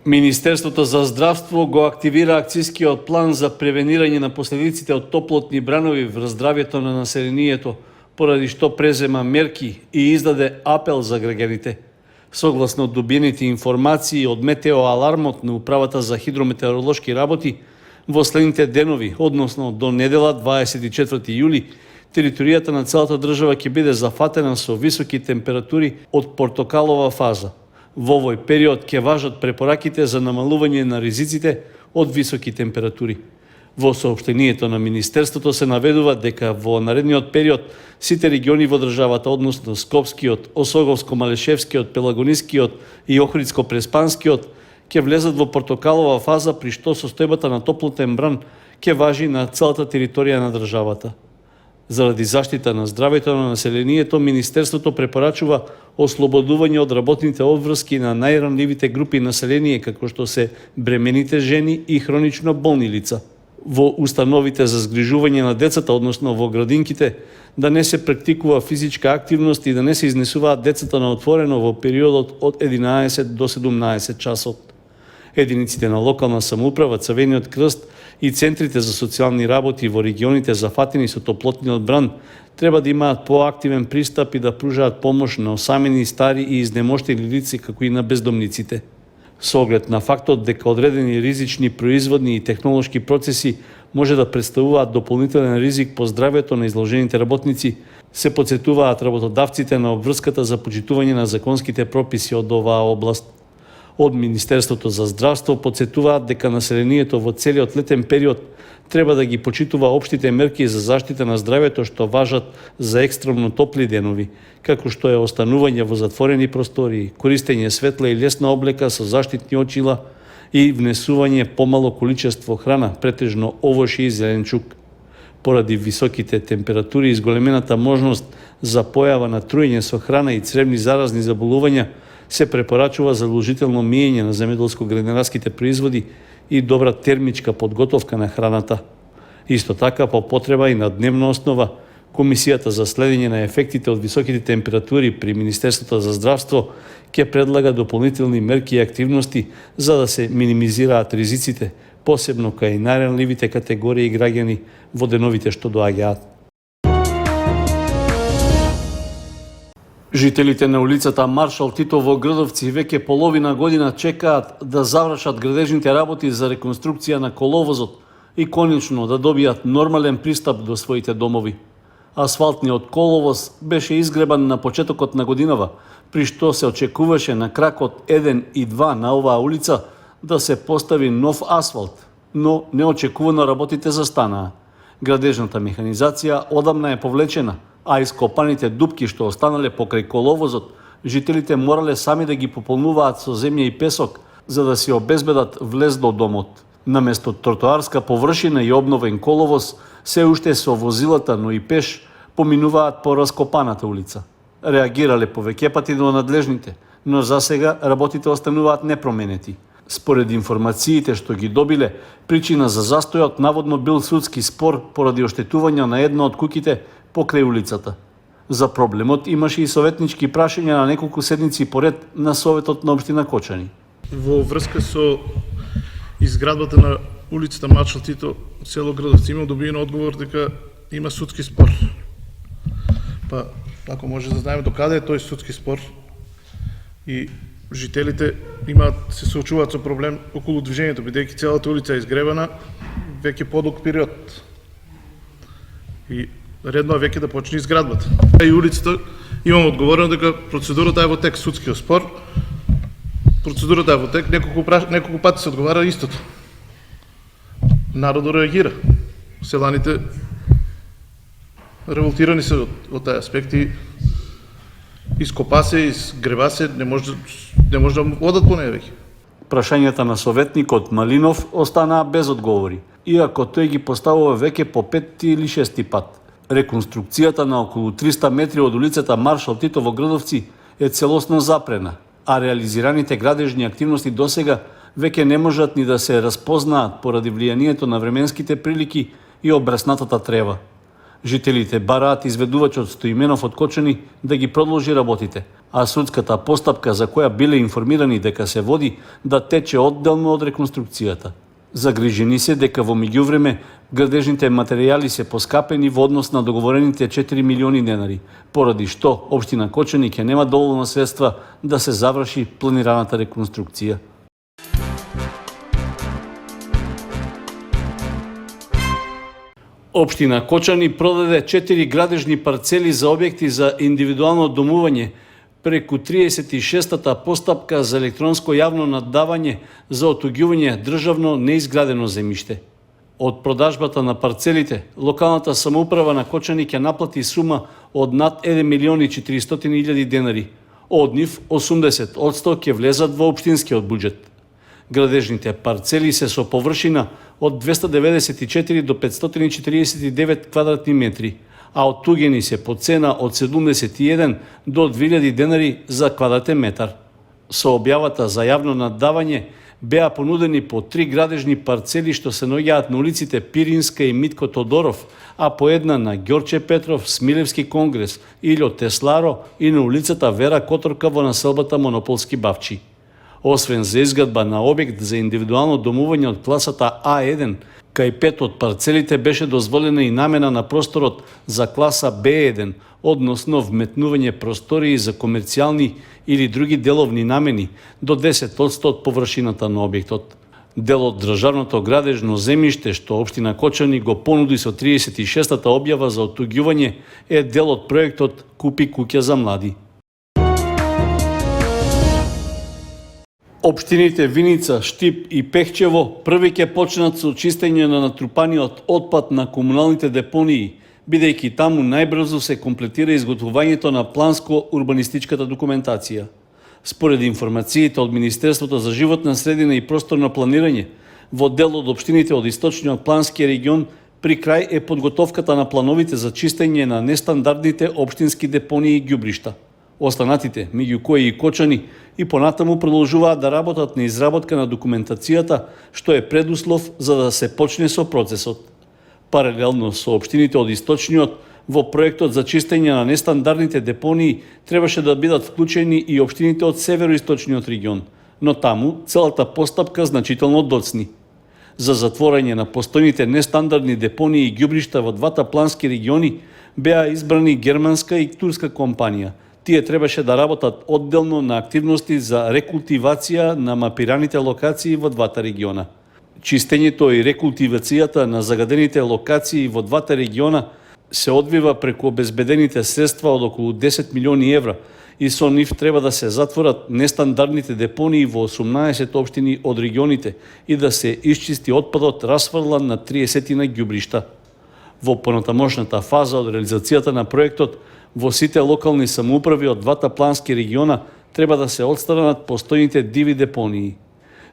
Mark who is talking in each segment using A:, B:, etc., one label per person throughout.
A: Министерството за здравство го активира акцијскиот план за превенирање на последиците од топлотни бранови врз здравјето на населението, поради што презема мерки и издаде апел за граѓаните. Согласно добиените информации од метеоалармот на Управата за хидрометеоролошки работи, во следните денови, односно до недела 24 јули, територијата на целата држава ќе биде зафатена со високи температури од портокалова фаза. Во овој период ќе важат препораките за намалување на ризиците од високи температури. Во соопштението на Министерството се наведува дека во наредниот период сите региони во државата, односно Скопскиот, Осоговско-Малешевскиот, Пелагонискиот и Охридско-Преспанскиот, ќе влезат во портокалова фаза, при што состојбата на топлотен бран ќе важи на целата територија на државата. Заради заштита на здравјето на населението, Министерството препорачува ослободување од работните обврски на најранливите групи население, како што се бремените жени и хронично болни лица. Во установите за згрижување на децата, односно во градинките, да не се практикува физичка активност и да не се изнесуваат децата на отворено во периодот од 11 до 17 часот. Единиците на локална самоуправа, Црвениот крст и центрите за социјални работи во регионите зафатени со топлотниот бран треба да имаат поактивен пристап и да пружаат помош на осамени, стари и изнемоштени лица, како и на бездомниците. Со оглед на фактот дека одредени ризични производни и технолошки процеси може да представуваат дополнителен ризик по здравјето на изложените работници, се потсетуваат работодавците на обврската за почитување на законските прописи од оваа област. Од Министерството за здравство потсетуваат дека населението во целиот летен период треба да ги почитува општите мерки за заштита на здравјето што важат за екстремно топли денови, како што е останување во затворени простории, користење светла и лесна облека со заштитни очила и внесување помало количество храна, претежно овошје и зеленчук. Поради високите температури и зголемената можност за појава на труење со храна и цревни заразни заболувања, се препорачува задолжително миење на земјоделско-градинарските производи и добра термичка подготовка на храната. Исто така, по потреба и на дневна основа, Комисијата за следење на ефектите од високите температури при Министерството за здравство ќе предлага дополнителни мерки и активности за да се минимизираат ризиците, посебно кај најранливите категории граѓани во деновите што доаѓаат. Жителите на улицата Маршал Тито во Грдовци веќе половина година чекаат да завршат градежните работи за реконструкција на коловозот и конечно да добијат нормален пристап до своите домови. Асфалтниот коловоз беше изгребан на почетокот на годинава, при што се очекуваше на кракот 1 и 2 на оваа улица да се постави нов асфалт, но неочекувано работите застанаа. Градежната механизација одамна е повлечена, а ископаните дупки што останале покрај коловозот, жителите морале сами да ги пополнуваат со земја и песок за да си обезбедат влез до домот. Наместо тротоарска површина и обновен коловоз, се уште со возилата, но и пеш, поминуваат по раскопаната улица. Реагирале повеќе пати до надлежните, но за сега работите остануваат непроменети. Според информациите што ги добиле, причина за застојот наводно бил судски спор поради оштетување на една од куќите покрај улицата. За проблемот имаше и советнички прашања на неколку седници поред на Советот на општина Кочани.
B: Во врска со изградбата на улицата Маршал Тито, село Грдовци, има добиен одговор дека има судски спор. Па, ако може да знаеме до каде е тој судски спор и жителите се соочуваат со проблем околу движењето, бидејќи целата улица е изгребана веќе подолг период. И редно е веќе да почне изградбата. И улицата имам одговорено дека процедурата е во тек, судскиот спор. Процедурата е во тек, неколку пати се одговара истото. Народот реагира. Селаните револтирани се од тај аспект и ископа се, изгреба се, не може да одат по неја веќе.
A: Прашањата на советникот Малинов останаа без одговори, иако тој ги поставува веќе по 5 или 6 пат. Реконструкцијата на околу 300 метри од улицата Маршал Тито во Грдовци е целосно запрена, а реализираните градежни активности досега веќе не можат ни да се распознаат поради влијанието на временските прилики и обраснатата трева. Жителите бараат изведувачот Стоименов од Кочани да ги продолжи работите, а судската постапка за која биле информирани дека се води да тече одделно од реконструкцијата. Загрижени се дека во меѓувреме градежните материјали се поскапени во однос на договорените 4 милиони денари, поради што општина Кочани ќе нема доволно средства да се заврши планираната реконструкција. Општина Кочани продаде 4 градежни парцели за објекти за индивидуално домување преку 36-та постапка за електронско јавно наддавање за отуѓување државно неизградено земјиште. Од продажбата на парцелите, локалната самоуправа на Кочани ќе наплати сума од над 1 милион и 400 илјади денари. Од нив 80% ќе влезат во општинскиот буџет. Градежните парцели се со површина од 294 до 549 квадратни метри, а оттуѓени се по цена од 71 до 2000 денари за квадратен метар. Со објавата за јавно наддавање беа понудени по 3 градежни парцели што се наоѓаат на улиците Пиринска и Митко Тодоров, а по една на Ѓорче Петров, Смилевски конгрес, Илјо Тесларо и на улицата Вера Которка во населбата Монополски Бавчи. Освен за изградба на објект за индивидуално домување од класата А1, кај 5 од парцелите беше дозволена и намена на просторот за класа Б1, односно вметнување простории за комерцијални или други деловни намени до 10% од површината на објектот. Дел од државното градежно земјиште што општина Кочани го понуди со 36-та објава за оттуѓување е дел од проектот Купи куќа за млади. Општините Виница, Штип и Пехчево први ќе почнат со чистење на натрупаниот отпад на комуналните депонии, бидејќи таму најбрзо се комплетира изготвувањето на планско-урбанистичката документација. Според информациите од Министерството за животна средина и просторно планирање, во дел од општините од источниот плански регион при крај е подготовката на плановите за чистење на нестандардните општински депонии и ѓубришта. Останатите, меѓу кои и Кочани, и понатаму продолжуваат да работат на изработка на документацијата, што е предуслов за да се почне со процесот. Паралелно со општините од источниот, во проектот за чистење на нестандардните депонии требаше да бидат вклучени и општините од североисточниот регион, но таму целата постапка значително доцни. За затворање на постојните нестандардни депонии и ѓубришта во двата плански региони беа избрани германска и турска компанија. Тие требаше да работат одделно на активности за рекултивација на мапираните локации во двата региона. Чистењето и рекултивацијата на загадените локации во двата региона се одвива преку обезбедените средства од околу 10 милиони евра и со нив треба да се затворат нестандардните депонии во 18 општини од регионите и да се исчисти отпадот расфрлан на 30 на ѓубришта. Во понатамошната фаза од реализацијата на проектот, во сите локални самоуправи од двата плански региона треба да се отстранат постојните диви депонии.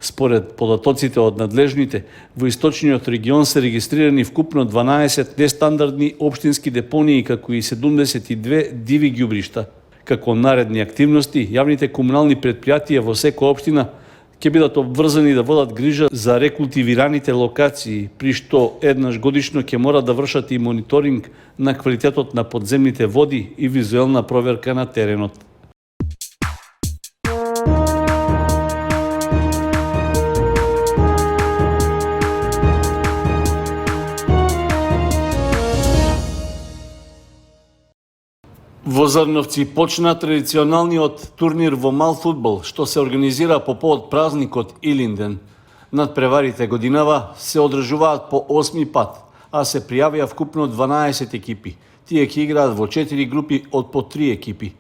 A: Според податоците од надлежните, во источниот регион се регистрирани вкупно 12 нестандардни општински депонии, како и 72 диви ѓубришта. Како наредни активности, јавните комунални претпријатија во секоја општина ќе бидат обврзани да водат грижа за рекултивираните локации, при што еднаш годишно ќе мора да вршат и мониторинг на квалитетот на подземните води и визуелна проверка на теренот. Во Зарновци почна традиционалниот турнир во мал фудбал, што се организира по повод празникот Илинден. Надпреварите годинава се одржуваат по 8 пат, а се пријавија вкупно 12 екипи. Тие ќе играат во 4 групи од по 3 екипи.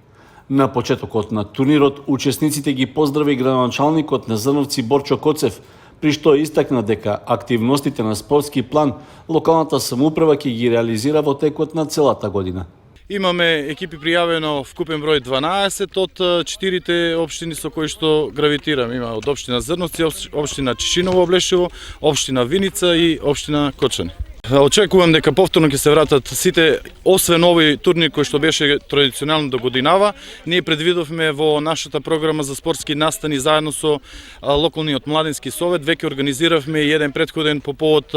A: На почетокот на турнирот, учесниците ги поздрави градоначалникот на Зрновци Борчо Коцев, при што истакна дека активностите на спортски план локалната самоуправа ќе ги реализира во текот на целата година.
C: Имаме екипи пријавено вкупен број 12 од 4 општини со кои што гравитирам. Има од општина Зрновци, општина Чешиново Облешево, општина Виница и општина Кочани. Очекувам дека повторно ќе се вратат сите, освен овој турнир кој што беше традиционално до годинава. Ние предвидовме во нашата програма за спортски настани заедно со локалниот младински совет. Веќе организиравме еден претходен по повод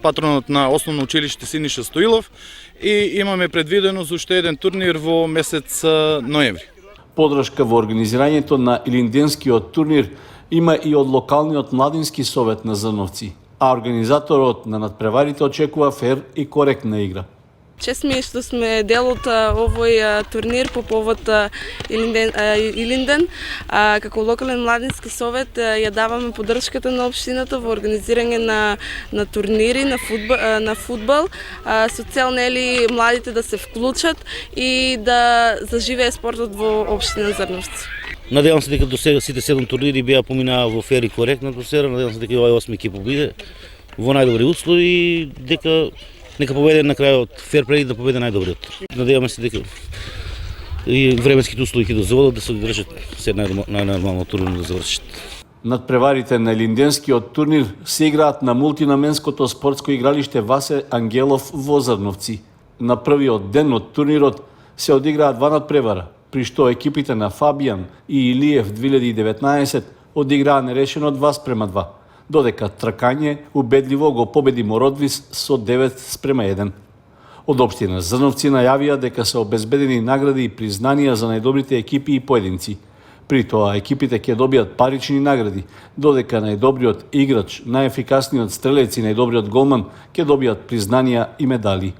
C: патронот на основно училиште Синиша Стоилов и имаме предвидено за уште еден турнир во месец ноември.
A: Подршка во организирањето на Илинденскиот турнир има и од локалниот младински совет на Зрновци, а организаторот на надпреварите очекува фер и коректна игра.
D: Чест ми е што сме дел од овој турнир по повод Илинден. Како локален младински совет ја даваме поддршката на општината во организирање на турнири на фудбал со цел нели младите да се вклучат и да заживее спортот во општина Зрновци.
E: Надевам се дека до сега сите 7 турнири беа поминаа во фер и коректна атмосфера. Надевам се дека овој 8 екипа биде во најдобри услови и дека нека победе на крајот фер плей да победе најдобриот. Надеваме се дека и временските услови ќе дозволат да се одржат се најнормално турнир да завршат.
A: Надпреварите на Илинденскиот турнир се играат на мултинаменското спортско игралиште Васе Ангелов во Зрновци. На првиот ден од турнирот се одиграа два надпревара, при што екипите на Фабијан и Илиев 2019 одиграа нерешено 2:2, додека Тракање убедливо го победи Мородвис со 9:1. Од општина Зрновци најавија дека се обезбедени награди и признанија за најдобрите екипи и поединци. При тоа екипите ќе добијат парични награди, додека најдобриот играч, најефикасниот стрелец и најдобриот голман ќе добијат признанија и медали.